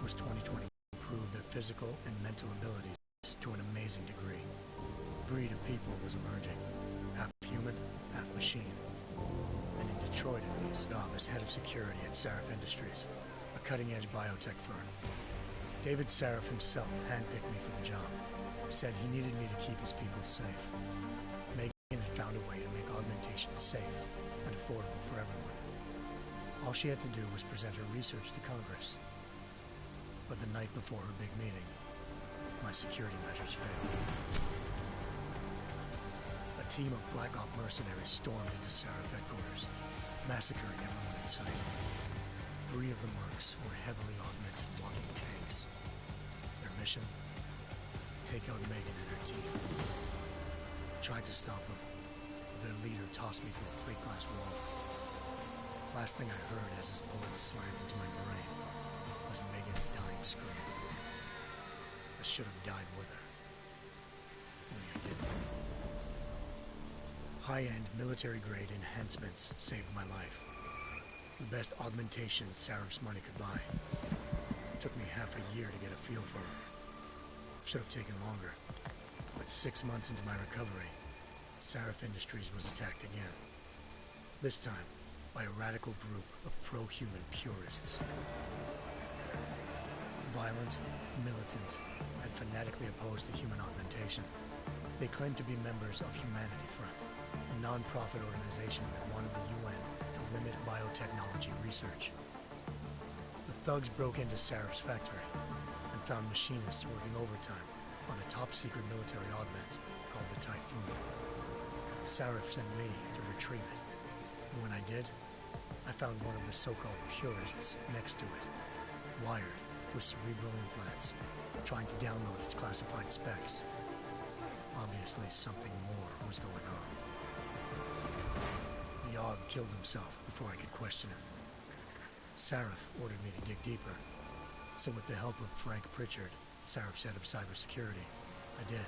was 2020 improved their physical and mental abilities to an amazing degree. A breed of people was emerging, half human, half machine. And in Detroit, at least, Bob is head of security at Sarif Industries, a cutting-edge biotech firm. David Sarif himself handpicked me for the job. Said he needed me to keep his people safe. Megan had found a way to make augmentation safe and affordable for everyone. All she had to do was present her research to Congress. But the night before her big meeting, my security measures failed. A team of Black Op mercenaries stormed into Sarif headquarters, massacring everyone in sight. 3 of the mercs were heavily augmented walking tanks. Their mission? Take out Megan and her team. I tried to stop them, but their leader tossed me through a plate glass wall. Last thing I heard as his bullets slammed into my brain was Megan's dying scream. I should have died with her. Only I didn't. High-end military-grade enhancements saved my life. The best augmentation Sarif's money could buy. It took me half a year to get a feel for her. Should have taken longer. But 6 months into my recovery, Sarif Industries was attacked again. This time, by a radical group of pro-human purists. Violent, militant, and fanatically opposed to human augmentation. They claimed to be members of Humanity Front, a non-profit organization that wanted the UN to limit biotechnology research. The thugs broke into Sarif's factory and found machinists working overtime on a top-secret military augment called the Typhoon. Sarif sent me to retrieve it, and when I did, I found one of the so-called purists next to it, wired with cerebral implants, trying to download its classified specs. Obviously, something more was going on. The Aug killed himself before I could question him. Sarif ordered me to dig deeper, so with the help of Frank Pritchard, Sarif's head of cybersecurity, I did.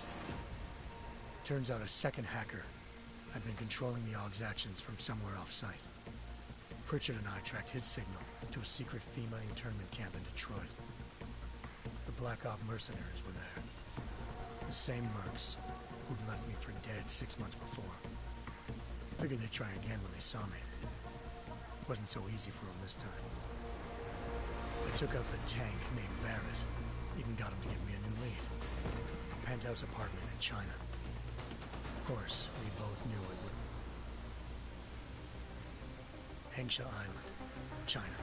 Turns out a second hacker had been controlling the Aug's actions from somewhere off-site. Pritchard and I tracked his signal to a secret FEMA internment camp in Detroit. The Black Op mercenaries were there. The same mercs who'd left me for dead 6 months before. Figured they'd try again when they saw me. Wasn't so easy for them this time. I took out the tank named Barrett. Even got him to give me a new lead. A penthouse apartment in China. Of course, we both knew it would. Hengsha Island, China.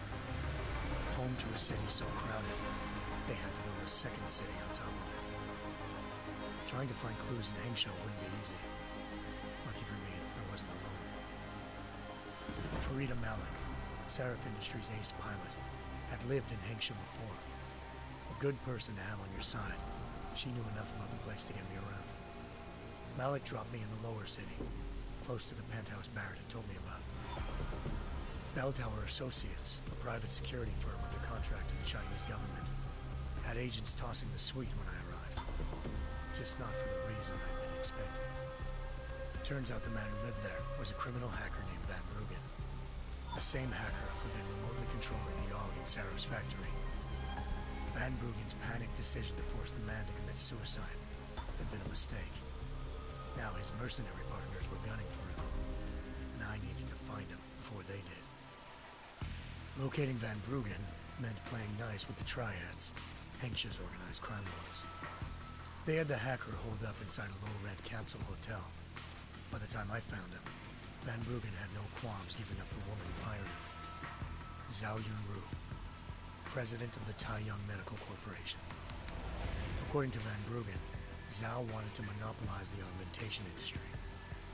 Home to a city so crowded, they had to build a second city on top of it. Trying to find clues in Hengsha wouldn't be easy. Lucky for me, I wasn't alone. Farida Malik, Sarif Industries' ace pilot, had lived in Hengsha before. A good person to have on your side. She knew enough about the place to get me around. Malik dropped me in the lower city, close to the penthouse Barrett had told me about. Bell Tower Associates, a private security firm under contract to the Chinese government, had agents tossing the suite when I arrived. Just not for the reason I'd been expecting. Turns out the man who lived there was a criminal hacker named Van Bruggen. The same hacker who'd been remotely controlling the Aug in Sarif's factory. Van Bruggen's panicked decision to force the man to commit suicide had been a mistake. Now his mercenary partners were gunning for him, and I needed to find him before they did. Locating Van Bruggen meant playing nice with the Triads, Hengsha's organized crime lords. They had the hacker holed up inside a low-rent capsule hotel. By the time I found him, Van Bruggen had no qualms giving up the woman who hired him. Zhao Yunru, president of the Taiyang Medical Corporation. According to Van Bruggen, Zhao wanted to monopolize the augmentation industry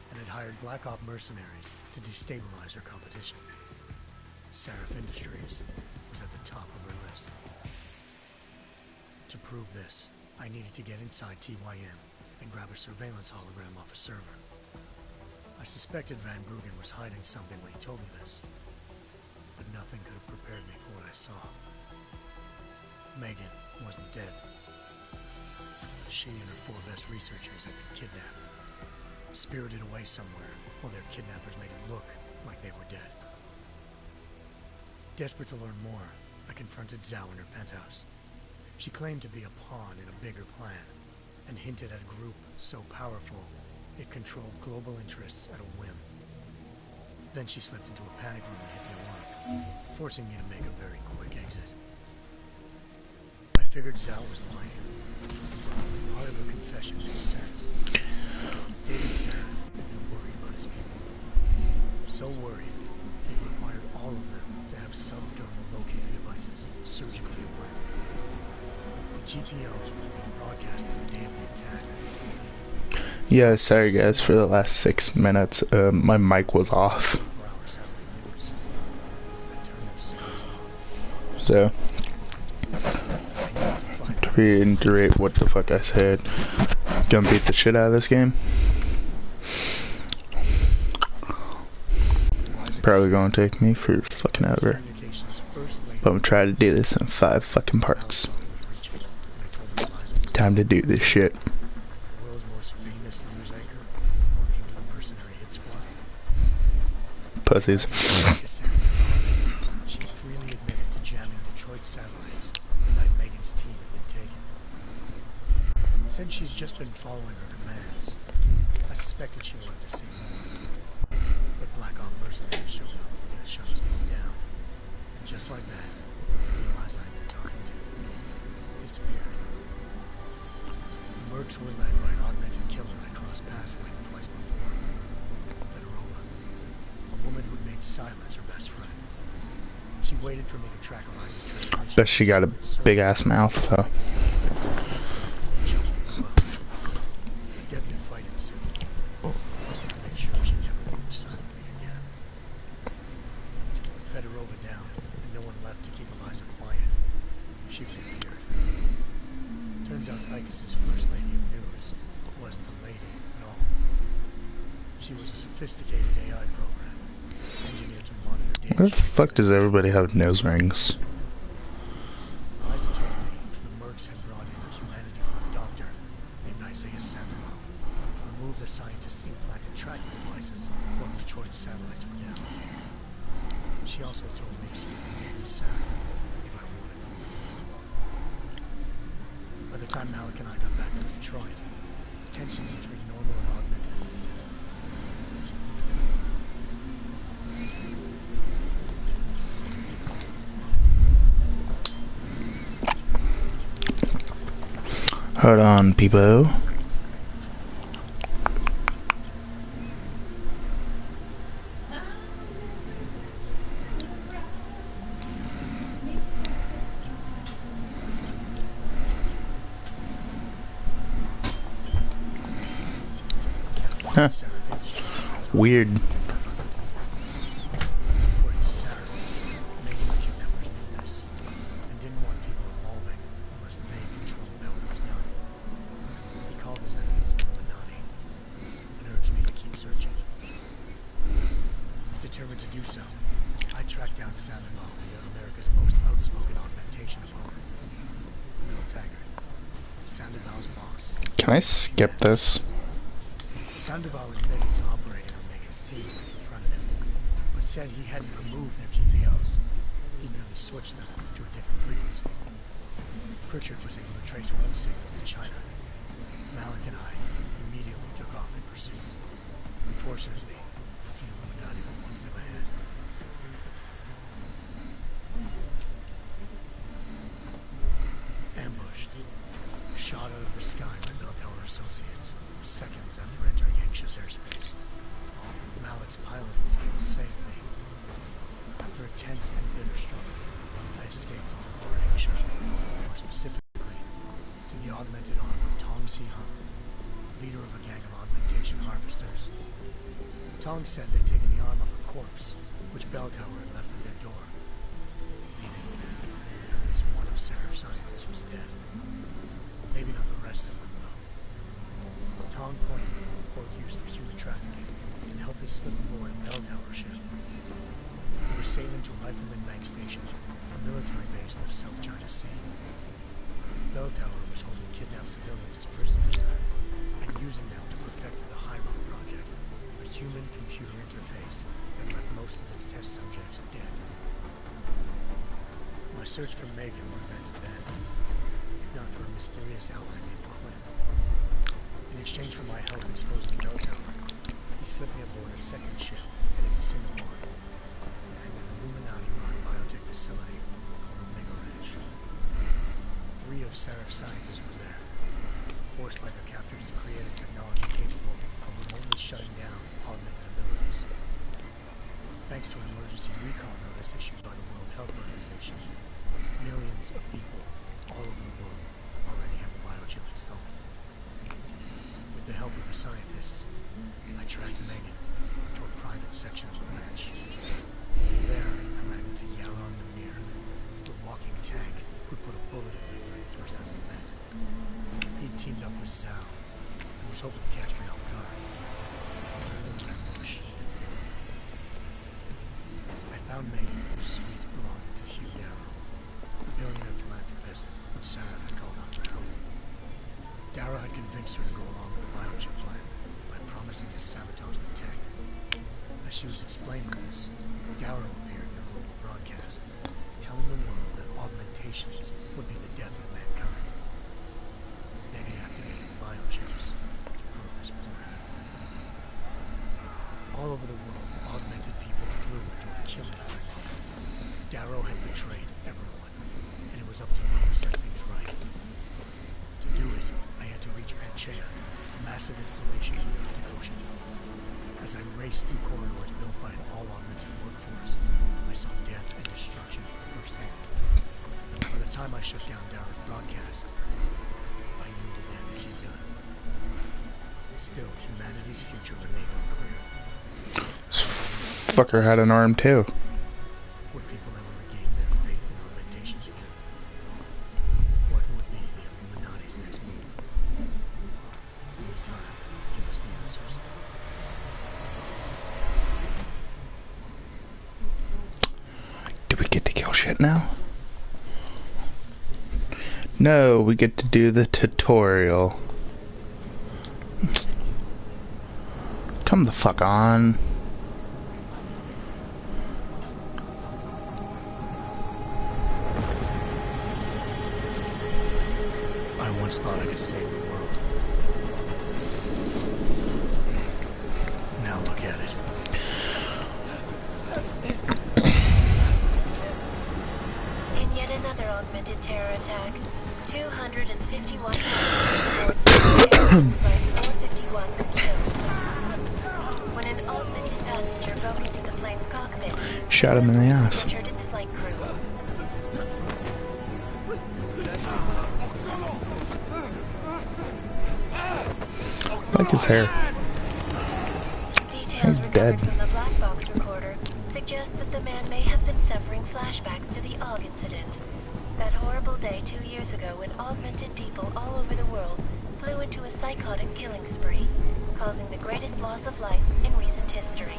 and had hired Black Op mercenaries to destabilize her competition. Sarif Industries was at the top of her list. To prove this, I needed to get inside TYM and grab a surveillance hologram off a server. I suspected Van Bruggen was hiding something when he told me this, but nothing could have prepared me for what I saw. Megan wasn't dead. She and her 4 best researchers had been kidnapped, spirited away somewhere while their kidnappers made it look like they were dead. Desperate to learn more, I confronted Zhao in her penthouse. She claimed to be a pawn in a bigger plan, and hinted at a group so powerful it controlled global interests at a whim. Then she slipped into a panic room and hit the alarm, forcing me to make a very quick exit. I figured Zhao was lying. Part of her confession made sense. David Seraph had been worried about his people. So worried, he required all of them to have subdermal locator devices surgically implanted. The GPOs would be broadcasted the day of the attack. Yeah, sorry guys for the last 6 minutes. My mic was off. So, to reiterate what the fuck I said, gonna beat the shit out of this game. Probably gonna take me for fucking ever. But I'm gonna try to do this in 5 fucking parts. Time to do this shit. Pussies. She freely admitted to jamming Detroit satellites the night Megan's team had been taken. Since she's just been following her commands, I suspected she wanted to see more. But Black Ops mercenaries showed up and the shuttles moved down. And just like that, the eyes I'd been talking to disappeared. The mercs were led by an augmented killer I crossed paths with twice before. A woman who'd made silence her best friend. She waited for me to track Eliza's transmission. Bet she got a big ass mouth though. A deadly fight ensued. I made sure she never moved silently again. With Fedorova down and no one left to keep Eliza quiet, she reappeared. Turns out Picus's first lady of news wasn't a lady at all. She was a sophisticated AI program. Engineered to monitor data. Where the fuck does everybody have nose rings? Eliza told me the mercs had brought in a humanity-front doctor named Isaiah Sandoval to remove the scientist's implanted tracking devices while Detroit's satellites were down. She also told me to speak to David Seraph if I wanted to. By the time Malik and I got back to Detroit, tensions between normal and augmented Hold on, people. Huh. Weird. According to Sarah, Megan's kidnappers knew this and didn't want people evolving unless they controlled how it was done. He called his enemies the Illuminati and urged me to keep searching. Determined to do so, I tracked down Sandoval via America's most outspoken augmentation opponent, Bill Taggart, Sandoval's boss. Can I skip this? Sandoval admitted to operating on Megan's team right in front of him, but said he hadn't removed their GPOs. He merely switched them to a different frequency. Pritchard was able to trace one of the signals to China. Malik and I immediately took off in pursuit. Unfortunately, the Illuminati were one step ahead. Ambushed. Shot out of the sky by Bell Tower Associates, seconds after entering Hengsha's airspace. Malik's piloting skills saved me. After a tense and bitter struggle, I escaped into Lower Hengsha, more specifically to the augmented arm of Tong Si-hung, leader of a gang of augmentation harvesters. Tong said they'd taken the arm off a corpse, which Bell Tower had left at their door, meaning at least one of Seraph's scientists was dead. Maybe not the rest of them, though. Tong pointed me to a port used for human trafficking and helped me slip aboard a Bell Tower ship. We were sailing to Rifleman Bank Station, a military base in the South China Sea. Bell Tower was holding kidnapped civilians as prisoners there, and using them to perfect the Hiron Project, a human-computer interface that left most of its test subjects dead. My search for Megan would have ended then. out for a mysterious outlaw named Quinn. In exchange for my help exposing the bell tower, he slipped me aboard a second ship headed to Singapore and an Illuminati-run biotech facility called Omega Ranch. 3 of Seraph's scientists were there, forced by their captors to create a technology capable of remotely shutting down augmented abilities. Thanks to an emergency recall notice issued by the World Health Organization, millions of people all over the world already have the biochip installed. With the help of the scientists, I tracked Megan to a private section of the ranch. There, I ran into Yaron Namir, the walking tank who put a bullet in me the first time we met. He'd teamed up with Zhao and was hoping to catch me off guard. I turned into that bush. I found Megan in a suite belonging to Hugh Darrow, the billionaire philanthropist which Sarah had called on for help. Darrow had convinced her to go along with the biochip plan by promising to sabotage the tech. As she was explaining this, Darrow appeared in a global broadcast, telling the world that augmentations would be the death of mankind. Then he activated the biochips to prove his point. All over the world, augmented people flew into a killing frenzy. Darrow had betrayed everyone, and it was up to me to set things right. To do it, I had to reach Panchea, a massive installation in the Arctic Ocean. As I raced through corridors built by an all-augmented workforce, I saw death and destruction firsthand. By the time I shut down Darrow's broadcast, I knew the damage he'd done. Still, humanity's future remained unclear. This fucker had an arm too. Would people ever regain their faith in augmentations again? What would be the Illuminati's next move? Only time will give us the answers. Do we get to kill shit now? No, we get to do the tutorial. Come the fuck on. I once thought I could save the world. Now look at it. In yet another augmented terror attack, 251 by 451 were killed. When an augmented passenger broke into the plane's cockpit, Shot him in the ass. injured its flight crew. Like his hair. Details He's dead. recovered from the black box recorder suggest that the man may have been suffering flashbacks to the AUG incident. That horrible day 2 years ago when augmented people all over the world flew into a psychotic killing spree, causing the greatest loss of life in recent history.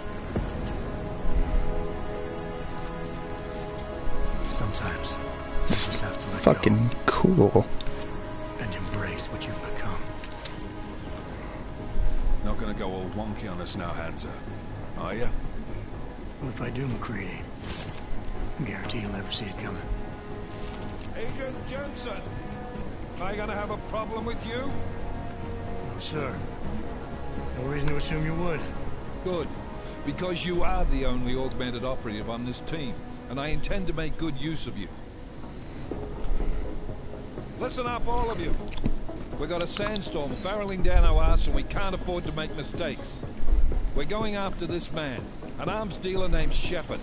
Sometimes you just have to let Fucking cool. go and embrace what you've become. Not gonna go all wonky on us now, Hansa, are ya? Well, if I do, McCready, I guarantee you'll never see it coming. Agent Jensen! Am I gonna have a problem with you? No, sir. No reason to assume you would. Good, because you are the only augmented operative on this team, and I intend to make good use of you. Listen up, all of you. We got a sandstorm barreling down our ass and we can't afford to make mistakes. We're going after this man, an arms dealer named Shepard.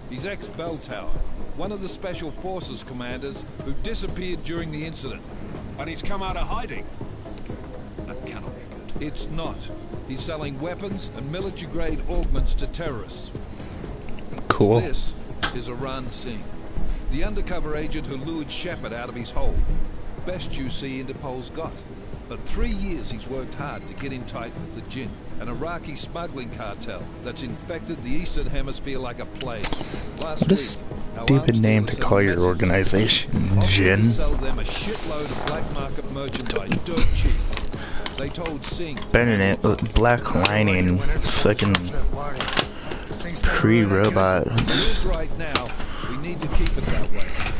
He's ex-Bell Tower, one of the Special Forces commanders who disappeared during the incident. And he's come out of hiding. That cannot be good. It's not. He's selling weapons and military-grade augments to terrorists. Cool. This is Iran Singh, the undercover agent who lured Shepard out of his hole. Best UC Interpol's got. For 3 years he's worked hard to get in tight with the Jinn, an Iraqi smuggling cartel that's infected the Eastern Hemisphere like a plague. Last What a week, our stupid arms name dealer to sent call a your message organization, offering to Jinn. sell them a shitload of black market merchandise dirt cheap. They told Singh Bennett with black lining, fucking pre-robot. it is right now. We need to keep it that way.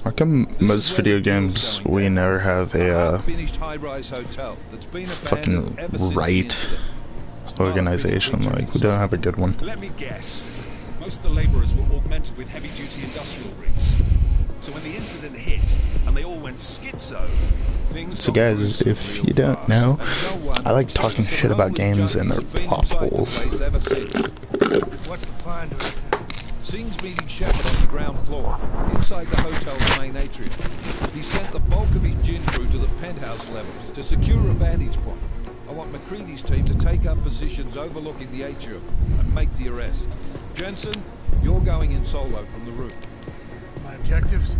Our come This most is where video the deal's games going we down. never have a half-finished high-rise hotel that's been abandoned fucking ever since the right incident. It's not a organization? pretty picture Like, we don't have a good one. Let me guess. Most of the laborers were augmented with heavy-duty industrial rigs. So when the incident hit, and they all went schizo, things So got guys, gruesome if real you don't fast. know, And no one I like since talking some shit about homeless games and junkies their have been plot inside the holes. place ever since. What's the plan, Director? Sing's meeting Shepard on the ground floor, inside the hotel's main atrium. He sent the bulk of his gin crew to the penthouse levels to secure a vantage point. I want McCready's team to take up positions overlooking the atrium and make the arrest. Jensen, you're going in solo from the roof. My objectives?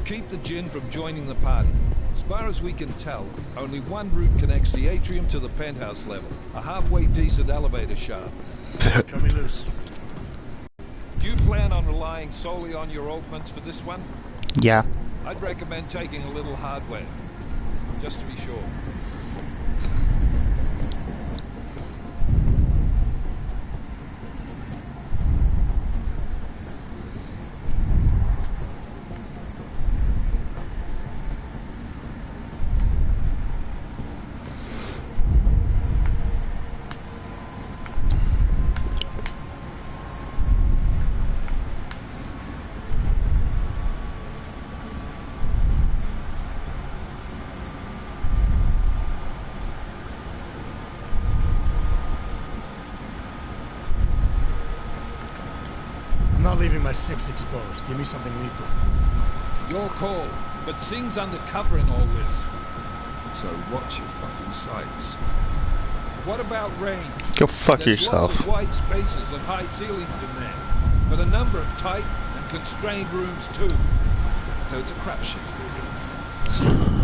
Keep the gin from joining the party. As far as we can tell, only one route connects the atrium to the penthouse level. A halfway decent elevator shaft. Cut me loose. Do you plan on relying solely on your augments for this one? Yeah. I'd recommend taking a little hardware, just to be sure. I'm not leaving my 6 exposed. Give me something lethal. Your call, but Singh's undercover in all this. So watch your fucking sights. What about range? Go fuck There's yourself. lots of wide spaces and high ceilings in there, but a number of tight and constrained rooms too. So it's a crapshoot, really.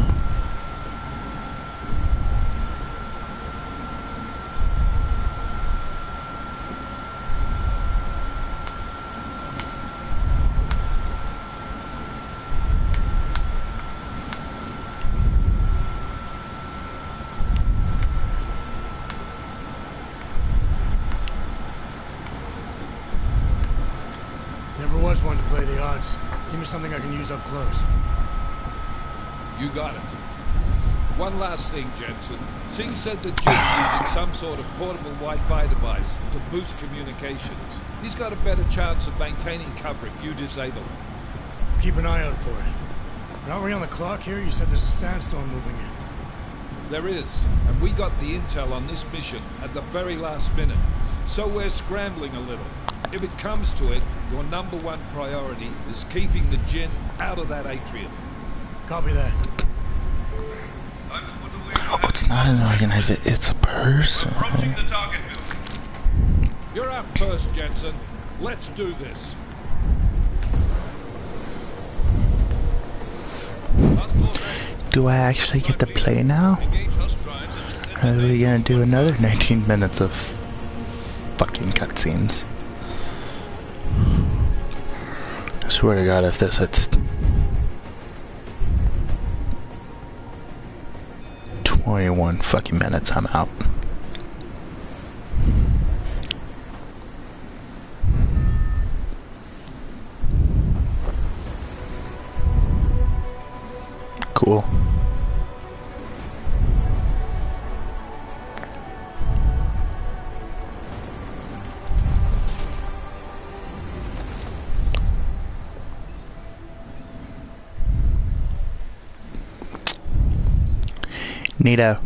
Never was one to play the odds. Give me something I can use up close. You got it. One last thing, Jensen. Singh said the Jim's using some sort of portable Wi-Fi device to boost communications. He's got a better chance of maintaining cover if you disable it. Keep an eye out for it. Aren't we on the clock here? You said there's a sandstorm moving in. There is, and we got the intel on this mission at the very last minute. So we're scrambling a little. If it comes to it, your #1 priority is keeping the gin out of that atrium. Copy that. Oh, it's not an organizer, it's a person. You're up first, Jensen. Let's do this. Do I actually get to play now? Or are we gonna do another 19 minutes of fucking cutscenes? I swear to God, if this hits 21 fucking minutes, I'm out. Cool. Neato.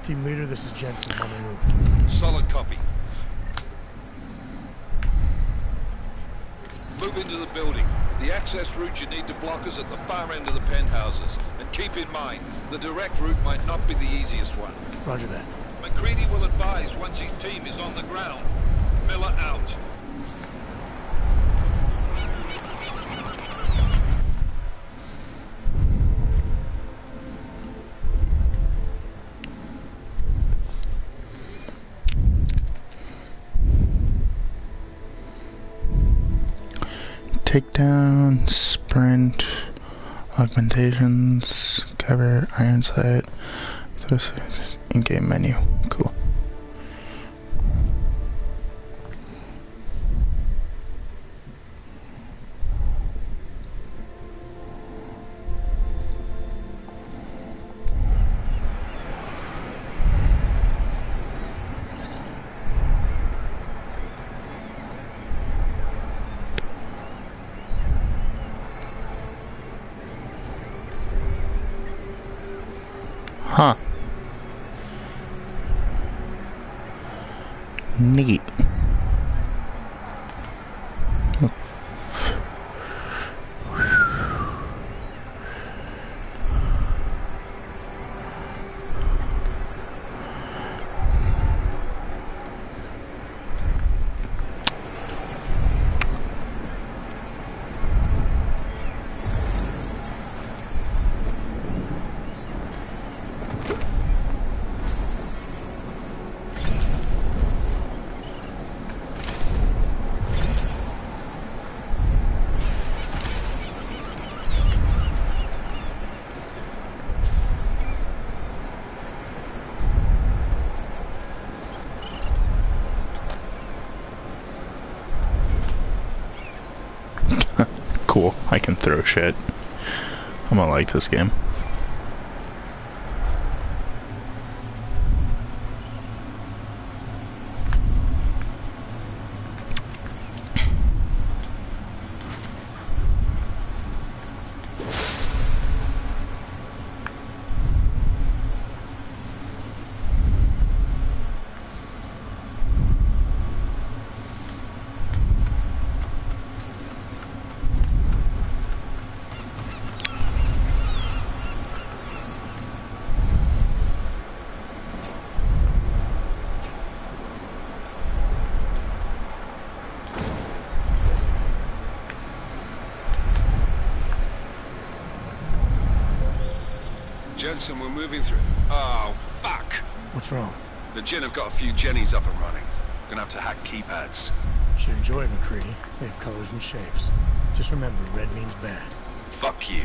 Team leader, this is Jensen on the roof. Solid copy. Move into the building. The access route you need to block is at the far end of the penthouses. And keep in mind, the direct route might not be the easiest one. Roger that. McCready will advise once his team is on the ground. Miller out. Takedown, sprint, Augmentations, cover, iron sight, in-game menu. Cool. Huh. Neat. Cool, I can throw shit. I'm gonna like this game. Jensen, we're moving through. Oh, fuck! What's wrong? The Jinn have got a few Jennies up and running. Gonna have to hack keypads. You should enjoy McCready. They have colors and shapes. Just remember, red means bad. Fuck you.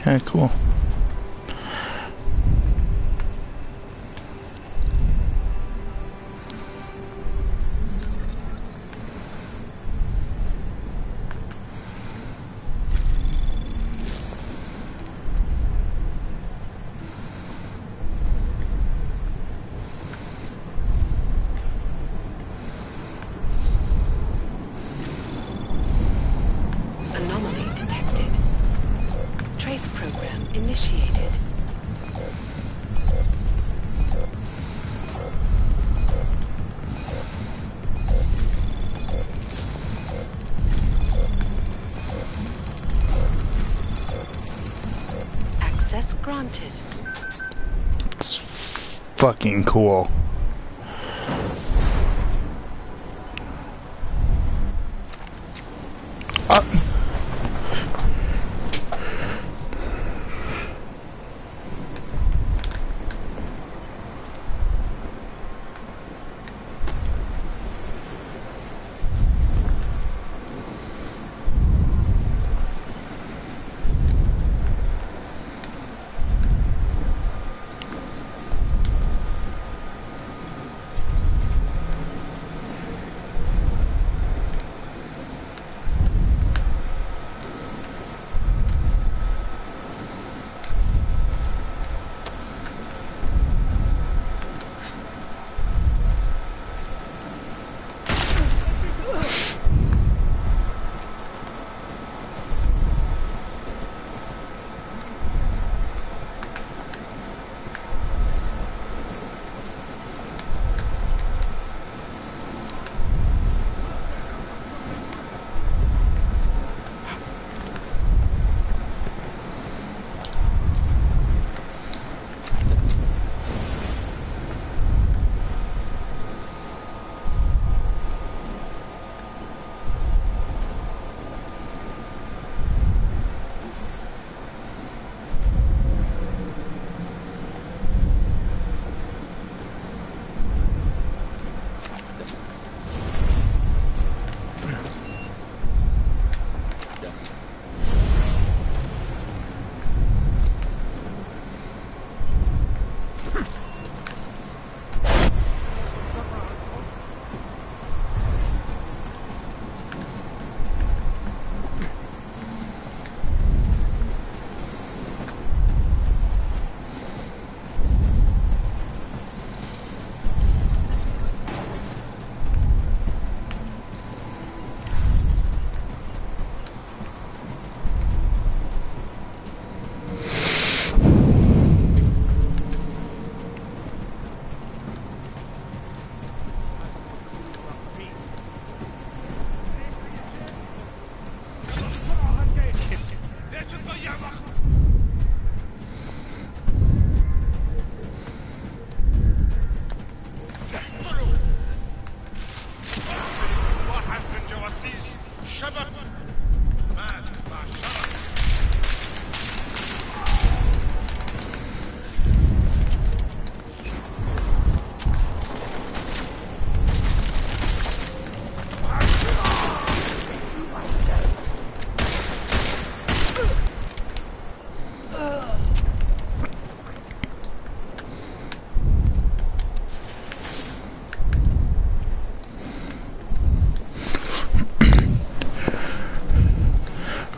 Yeah, cool. Anomaly detected. Trace program initiated. Access granted. It's fucking cool.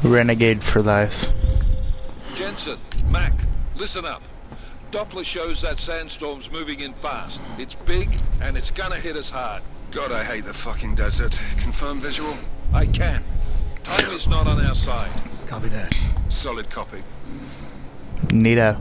Renegade for life. Jensen, Mac, listen up. Doppler shows that sandstorm's moving in fast. It's big, and it's gonna hit us hard. God, I hate the fucking desert. Confirm visual? I can. Time is not on our side. Copy that. Solid copy. Neato.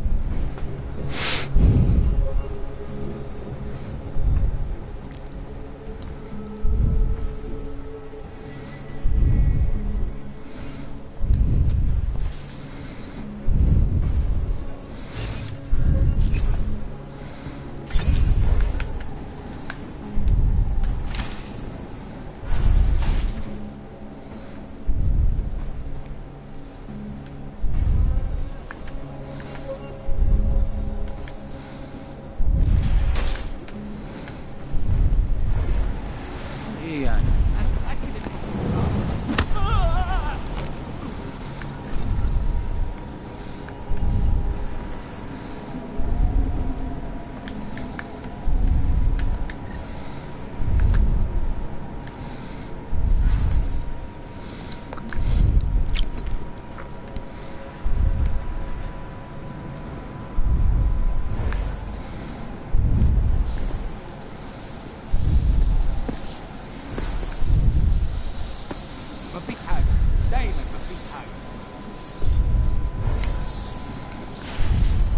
دايما مفيش حاجة.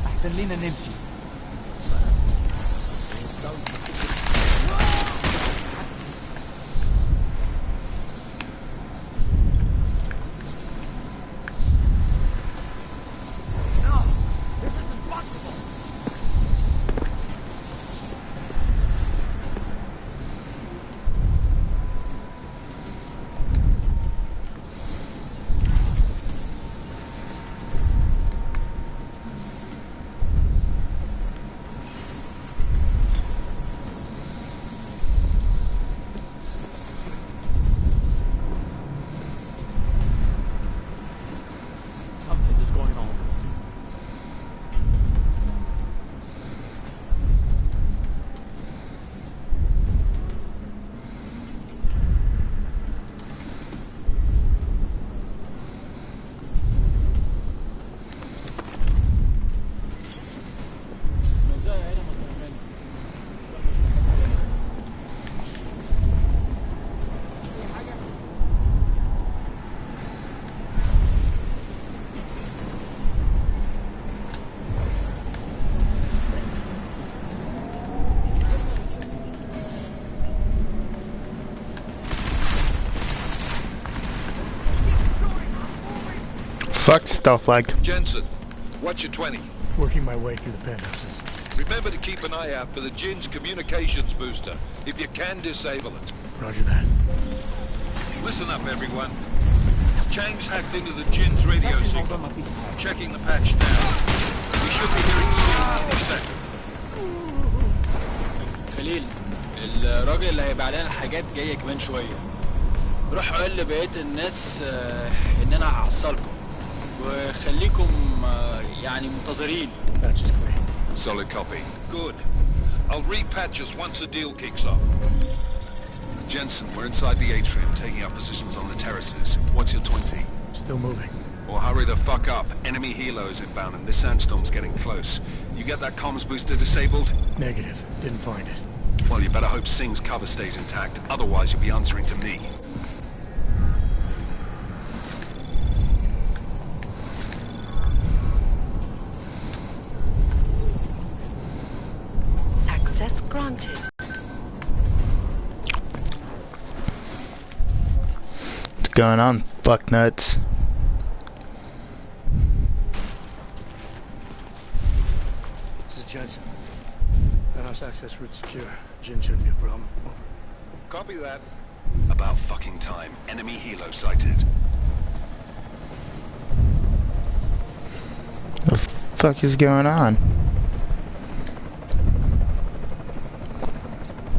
أحسن لينا نمشي. Fuck stealth lag. Jensen, what's your 20? Working my way through the penthouses. Remember to keep an eye out for the Jinn's communications booster. If you can, disable it. Roger that. Listen up, everyone. Chang's hacked into the Jinn's radio signal. Checking the patch now. We should be hearing soon any second. خليل، الراجل اللي هيبقى علينا الحاجات جاية كمان شوية. روح قول لبقية الناس إن أنا هحصلكم. وخليكم يعني منتظرين. Patch is clear. Solid copy. Good. I'll repatch us once the deal kicks off. Jensen, we're inside the atrium, taking up positions on the terraces. What's your 20? Still moving. Well, hurry the fuck up. Enemy helos inbound and this sandstorm's getting close. You get that comms booster disabled? Negative. Didn't find it. Well, you better hope Singh's cover stays intact. Otherwise, you'll be answering to me. Access granted. What's going on, fuck nuts? This is Jensen. Penthouse access route secure. Jinn shouldn't be a problem. Over. Copy that. About fucking time. Enemy helo sighted. The fuck is going on?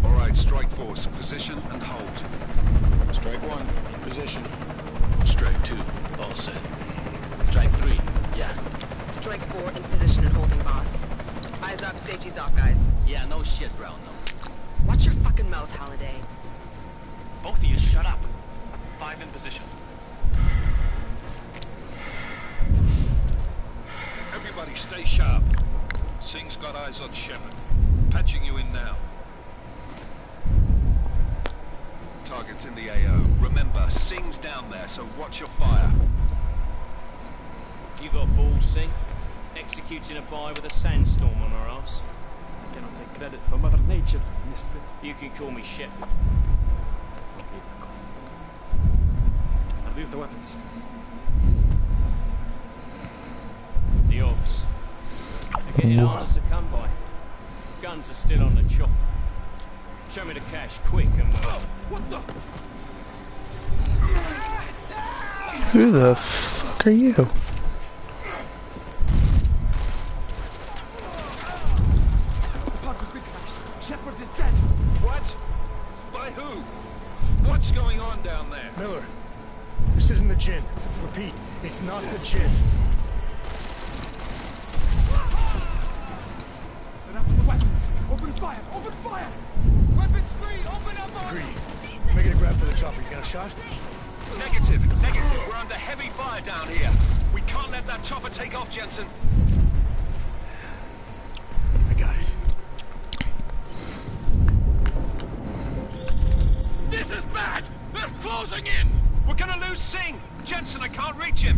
Alright, strike force. Position and hold. Strike 1, in position. Strike 2. All set. Strike 3, yeah. Strike 4 in position and holding, boss. Eyes up, safety's off, guys. Yeah, no shit, Brown, no. Watch your fucking mouth, Holiday. Both of you shut up. 5 in position. Everybody stay sharp. Singh's got eyes on Shepard. Patching you in now. Target's in the AO. Remember, Singh's down there, so watch your fire. You got balls, Singh? Executing a buy with a sandstorm on our ass. I cannot take credit for Mother Nature, mister. You can call me Shepard. Are these the weapons? The Ogs. They're getting harder to come by. Guns are still on the chopper. Show me the cash quick and we'll... What the? Who the fuck are you? Shepard is dead. What? By who? What's going on down there? Miller, this isn't the Jinn. Repeat, it's not the Jinn. They're after the weapons. Open fire! Open fire! Weapons free! Open up on Greedy. Making a grab for the chopper. You got a shot? Negative. Negative. We're under heavy fire down here. We can't let that chopper take off, Jensen. I got it. This is bad! They're closing in! We're gonna lose Singh! Jensen, I can't reach him!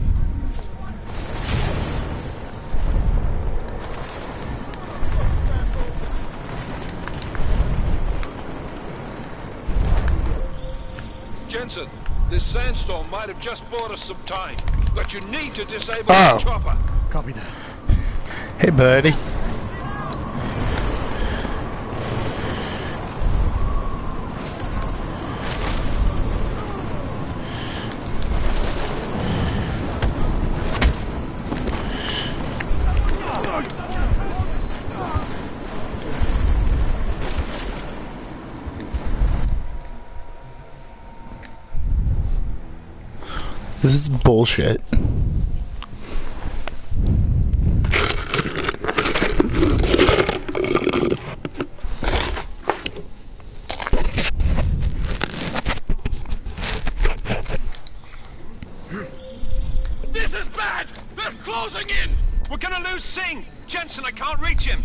Jensen, this sandstorm might have just bought us some time, but you need to disable the chopper. Copy that. Hey, buddy. This is bullshit. This is bad! They're closing in! We're gonna lose Singh! Jensen, I can't reach him!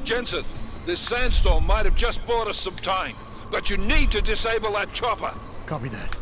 Jensen, this sandstorm might have just bought us some time, but you need to disable that chopper. Copy that.